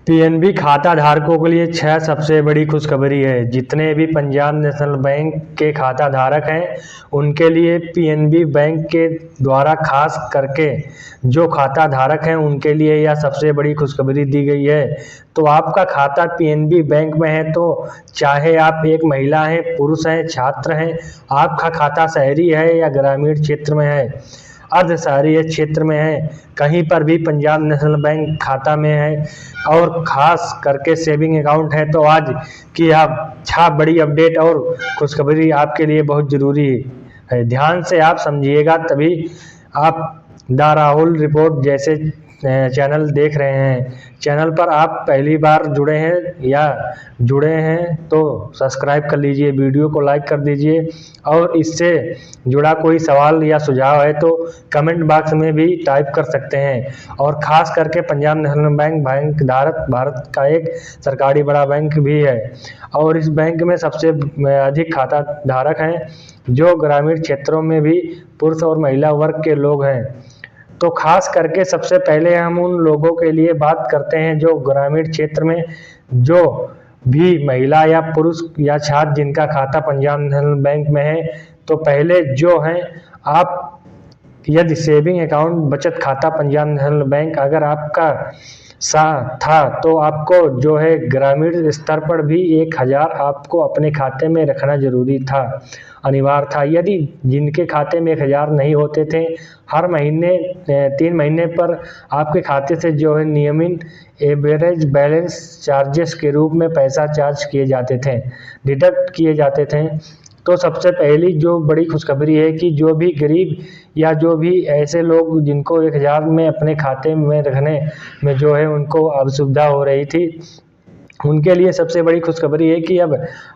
PNB खाता धारकों के लिए 6 सबसे बड़ी खुशखबरी है। जितने भी पंजाब नेशनल बैंक के खाता धारक हैं उनके लिए पीएनबी बैंक के द्वारा खास करके जो खाता धारक हैं उनके लिए यह सबसे बड़ी खुशखबरी दी गई है। तो आपका खाता पीएनबी बैंक में है तो चाहे आप एक महिला हैं, पुरुष हैं, छात्र हैं, आपका खाता शहरी है या ग्रामीण क्षेत्र में है, अर्ध शहरी क्षेत्र में है, कहीं पर भी पंजाब नेशनल बैंक खाता में है और ख़ास करके सेविंग अकाउंट है, तो आज की यह 6 बड़ी अपडेट और खुशखबरी आपके लिए बहुत ज़रूरी है। ध्यान से आप समझिएगा तभी आप द राहुल रिपोर्ट जैसे चैनल देख रहे हैं। चैनल पर आप पहली बार जुड़े हैं तो सब्सक्राइब कर लीजिए, वीडियो को लाइक कर दीजिए और इससे जुड़ा कोई सवाल या सुझाव है तो कमेंट बॉक्स में भी टाइप कर सकते हैं। और ख़ास करके पंजाब नेशनल बैंक भारत का एक सरकारी बड़ा बैंक भी है और इस बैंक में सबसे अधिक खाता धारक हैं जो ग्रामीण क्षेत्रों में भी पुरुष और महिला वर्ग के लोग हैं। तो खास करके सबसे पहले हम उन लोगों के लिए बात करते हैं जो ग्रामीण क्षेत्र में जो भी महिला या पुरुष या छात्र जिनका खाता पंजाब नेशनल बैंक में है। तो पहले जो हैं आप यदि सेविंग अकाउंट बचत खाता पंजाब नेशनल बैंक अगर आपका था तो आपको जो है ग्रामीण स्तर पर भी 1000 आपको अपने खाते में रखना जरूरी था, अनिवार्य था। यदि जिनके खाते में 1000 नहीं होते थे, हर महीने 3 महीने पर आपके खाते से जो है नियमित एवरेज बैलेंस चार्जेस के रूप में पैसा चार्ज किए जाते थे, डिडक्ट किए जाते थे। तो सबसे पहली जो बड़ी खुशखबरी है कि जो भी गरीब या जो भी ऐसे लोग जिनको 1000 में अपने खाते में रखने में जो है उनको असुविधा हो रही थी, उनके लिए सबसे बड़ी खुशखबरी है कि अब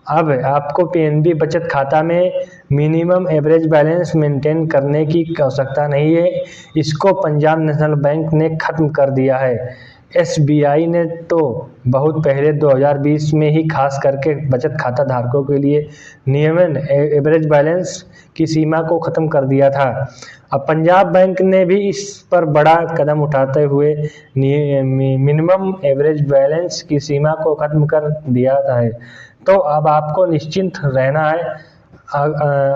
आपको पीएनबी बचत खाता में मिनिमम एवरेज बैलेंस मेंटेन करने की आवश्यकता नहीं है। इसको पंजाब नेशनल बैंक ने ख़त्म कर दिया है। एसबीआई ने तो बहुत पहले 2020 में ही खास करके बचत खाता धारकों के लिए नियमन एवरेज बैलेंस की सीमा को ख़त्म कर दिया था। अब पंजाब बैंक ने भी इस पर बड़ा कदम उठाते हुए मिनिमम एवरेज बैलेंस की सीमा को ख़त्म कर दिया है। तो अब आपको निश्चिंत रहना है।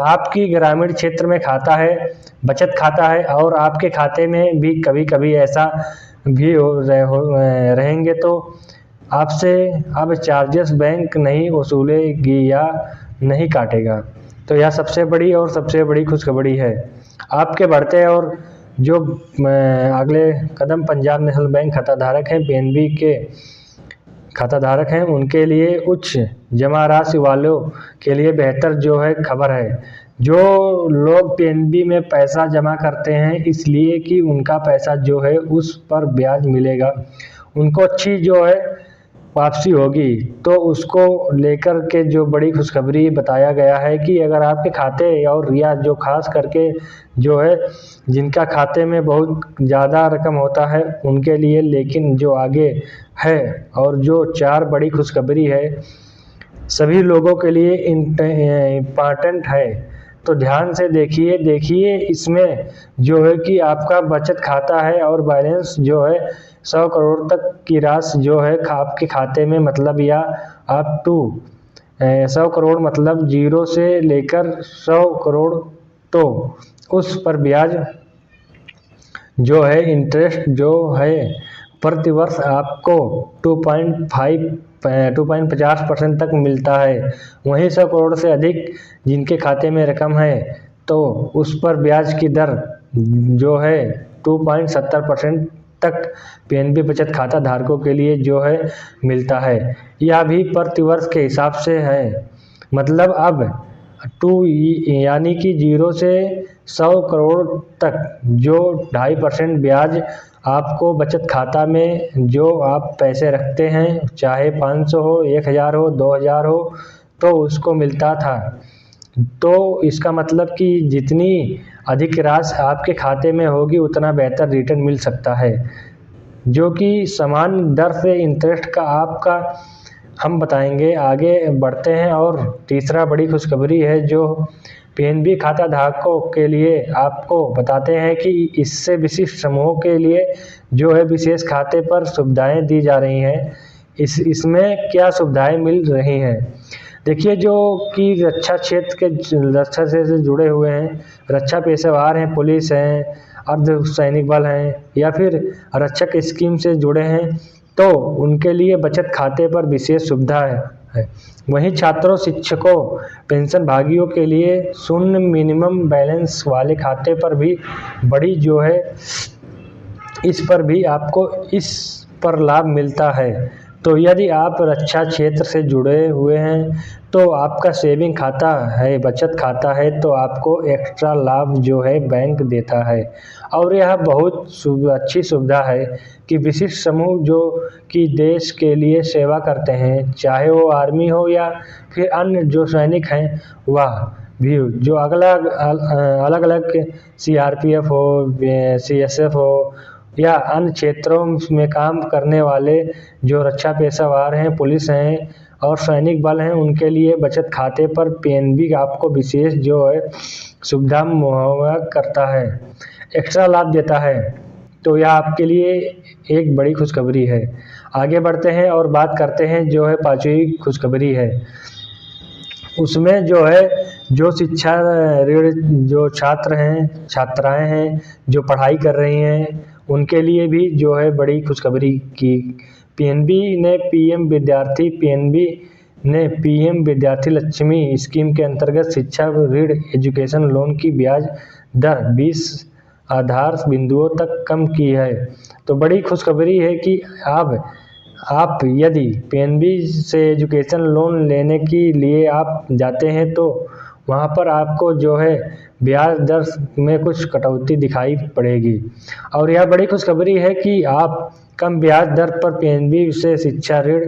आपकी ग्रामीण क्षेत्र में खाता है, बचत खाता है और आपके खाते में भी कभी कभी ऐसा भी रहेंगे तो आपसे अब चार्जेस बैंक नहीं वसूलेगी या नहीं काटेगा। तो यह सबसे बड़ी खुशखबरी है। आपके बढ़ते और जो अगले कदम पंजाब नेशनल बैंक खाता धारक हैं, पीएनबी के खाता धारक हैं, उनके लिए उच्च जमा राशि वालों के लिए बेहतर जो है खबर है। जो लोग पीएनबी में पैसा जमा करते हैं इसलिए कि उनका पैसा जो है उस पर ब्याज मिलेगा, उनको अच्छी जो है वापसी होगी। तो उसको लेकर के जो बड़ी खुशखबरी बताया गया है कि अगर आपके खाते और या जो खास करके जो है जिनका खाते में बहुत ज़्यादा रकम होता है उनके लिए, लेकिन जो आगे है और जो 4 बड़ी खुशखबरी है सभी लोगों के लिए इम्पॉर्टेंट है। तो ध्यान से देखिए इसमें जो है कि आपका बचत खाता है और बैलेंस जो है 100 करोड़ तक की राशि जो है आपके खाते में, मतलब या अप टू 100 करोड़ मतलब 0 से लेकर 100 करोड़, तो उस पर ब्याज जो है इंटरेस्ट जो है प्रतिवर्ष आपको 2.50% तक मिलता है। वहीं 100 करोड़ से अधिक जिनके खाते में रकम है तो उस पर ब्याज की दर जो है 2.70% तक पीएनबी बचत खाता धारकों के लिए जो है मिलता है। यह भी प्रतिवर्ष के हिसाब से है, मतलब अब यानी कि 0 से 100 करोड़ तक जो 2.5% ब्याज आपको बचत खाता में जो आप पैसे रखते हैं, चाहे 500 हो, 1000 हो, 2000 हो, तो उसको मिलता था। तो इसका मतलब कि जितनी अधिक राशि आपके खाते में होगी उतना बेहतर रिटर्न मिल सकता है, जो कि समान दर से इंटरेस्ट का आपका हम बताएंगे। आगे बढ़ते हैं और तीसरा बड़ी खुशखबरी है जो पीएनबी खाता धारकों के लिए आपको बताते हैं कि इससे विशिष्ट समूहों के लिए जो है विशेष खाते पर सुविधाएं दी जा रही हैं। इसमें क्या सुविधाएं मिल रही हैं? देखिए, जो कि रक्षा से जुड़े हुए हैं, रक्षा पेशेवर हैं, पुलिस हैं, अर्धसैनिक बल हैं या फिर रक्षक स्कीम से जुड़े हैं, तो उनके लिए बचत खाते पर विशेष सुविधा है। वहीं छात्रों, शिक्षकों, पेंशनभोगियों के लिए शून्य मिनिमम बैलेंस वाले खाते पर भी बड़ी जो है इस पर लाभ मिलता है। तो यदि आप रक्षा क्षेत्र से जुड़े हुए हैं तो आपका सेविंग खाता है, बचत खाता है, तो आपको एक्स्ट्रा लाभ जो है बैंक देता है। और यह बहुत अच्छी सुविधा है कि विशिष्ट समूह जो कि देश के लिए सेवा करते हैं, चाहे वो आर्मी हो या फिर अन्य जो सैनिक हैं, वह भी जो अलग अलग CRPF हो, CSF हो या अन्य क्षेत्रों में काम करने वाले जो रक्षा पेशेवर हैं, पुलिस हैं और सैनिक बल हैं, उनके लिए बचत खाते पर पीएनबी आपको विशेष जो है सुविधा मुहैया करता है, एक्स्ट्रा लाभ देता है। तो यह आपके लिए एक बड़ी खुशखबरी है। आगे बढ़ते हैं और बात करते हैं जो है पांचवी खुशखबरी है। उसमें जो है जो शिक्षा ऋण जो छात्र हैं, छात्राएं हैं जो पढ़ाई कर रही हैं, उनके लिए भी जो है बड़ी खुशखबरी की पीएनबी ने पीएम विद्यार्थी लक्ष्मी स्कीम के अंतर्गत शिक्षा ऋण एजुकेशन लोन की ब्याज दर 20 आधार बिंदुओं तक कम की है। तो बड़ी खुशखबरी है कि अब आप यदि पीएनबी से एजुकेशन लोन लेने के लिए आप जाते हैं तो वहाँ पर आपको जो है ब्याज दर में कुछ कटौती दिखाई पड़ेगी। और यह बड़ी खुशखबरी है कि आप कम ब्याज दर पर पीएनबी से शिक्षा ऋण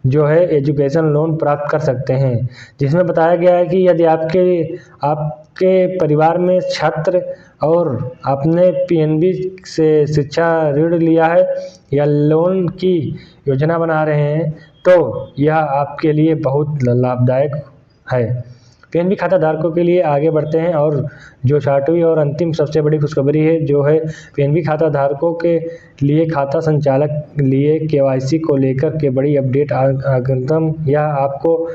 जो है एजुकेशन लोन प्राप्त कर सकते हैं, जिसमें बताया गया है कि यदि आपके परिवार में छात्र और आपने पीएनबी से शिक्षा ऋण लिया है या लोन की योजना बना रहे हैं तो यह आपके लिए बहुत लाभदायक है। पीएनबी खाता धारकों के लिए आगे बढ़ते हैं और जो छठवीं और अंतिम सबसे बड़ी खुशखबरी है जो है पीएनबी खाता धारकों के लिए खाता संचालक लिए केवाईसी को लेकर के बड़ी अपडेट आगतम यह आपको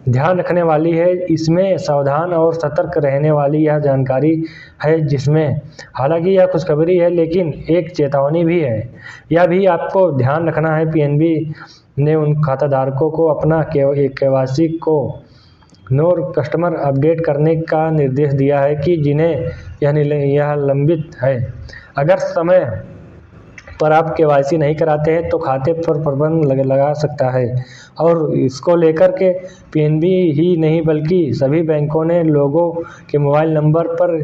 ध्यान रखने वाली है। इसमें सावधान और सतर्क रहने वाली यह जानकारी है, जिसमें हालांकि यह खुशखबरी है लेकिन एक चेतावनी भी है। यह भी आपको ध्यान रखना है, पीएनबी ने उन खाताधारकों को अपना केवाईसी को नोर कस्टमर अपडेट करने का निर्देश दिया है कि जिन्हें यह लंबित है। अगर समय पर आप केवाईसी नहीं कराते हैं तो खाते पर प्रतिबंध लगा सकता है। और इसको लेकर के पीएनबी ही नहीं बल्कि सभी बैंकों ने लोगों के मोबाइल नंबर पर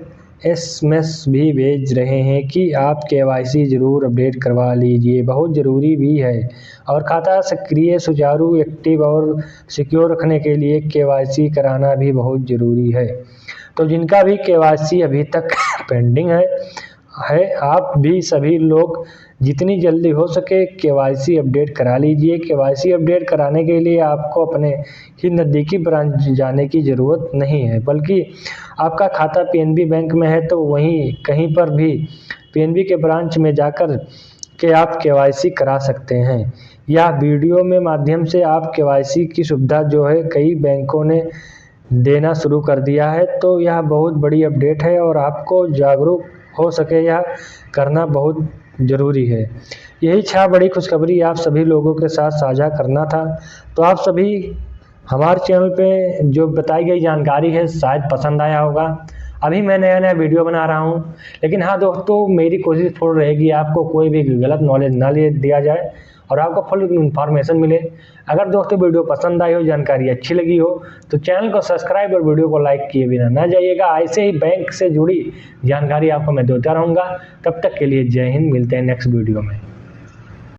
SMS भी भेज रहे हैं कि आप केवाईसी ज़रूर अपडेट करवा लीजिए, बहुत ज़रूरी भी है। और खाता सक्रिय, सुचारू, एक्टिव और सिक्योर रखने के लिए केवाईसी कराना भी बहुत ज़रूरी है। तो जिनका भी केवाईसी अभी तक पेंडिंग है आप भी सभी लोग जितनी जल्दी हो सके केवाईसी अपडेट करा लीजिए। केवाईसी अपडेट कराने के लिए आपको अपने ही नज़दीकी ब्रांच जाने की ज़रूरत नहीं है, बल्कि आपका खाता पीएनबी बैंक में है तो वहीं कहीं पर भी पीएनबी के ब्रांच में जाकर के आप केवाईसी करा सकते हैं। या वीडियो में माध्यम से आप केवाईसी की सुविधा जो है कई बैंकों ने देना शुरू कर दिया है। तो यह बहुत बड़ी अपडेट है और आपको जागरूक हो सके यह करना बहुत ज़रूरी है। यही 6 बड़ी खुशखबरी आप सभी लोगों के साथ साझा करना था। तो आप सभी हमारे चैनल पे जो बताई गई जानकारी है शायद पसंद आया होगा। अभी मैं नया वीडियो बना रहा हूँ, लेकिन हाँ दोस्तों, मेरी कोशिश थोड़ी रहेगी आपको कोई भी गलत नॉलेज ना दिया जाए और आपको फुल इन्फॉर्मेशन मिले। अगर दोस्तों वीडियो पसंद आई हो, जानकारी अच्छी लगी हो तो चैनल को सब्सक्राइब और वीडियो को लाइक किए बिना ना जाइएगा। ऐसे ही बैंक से जुड़ी जानकारी आपको मैं देता रहूँगा। तब तक के लिए जय हिंद, मिलते हैं नेक्स्ट वीडियो में।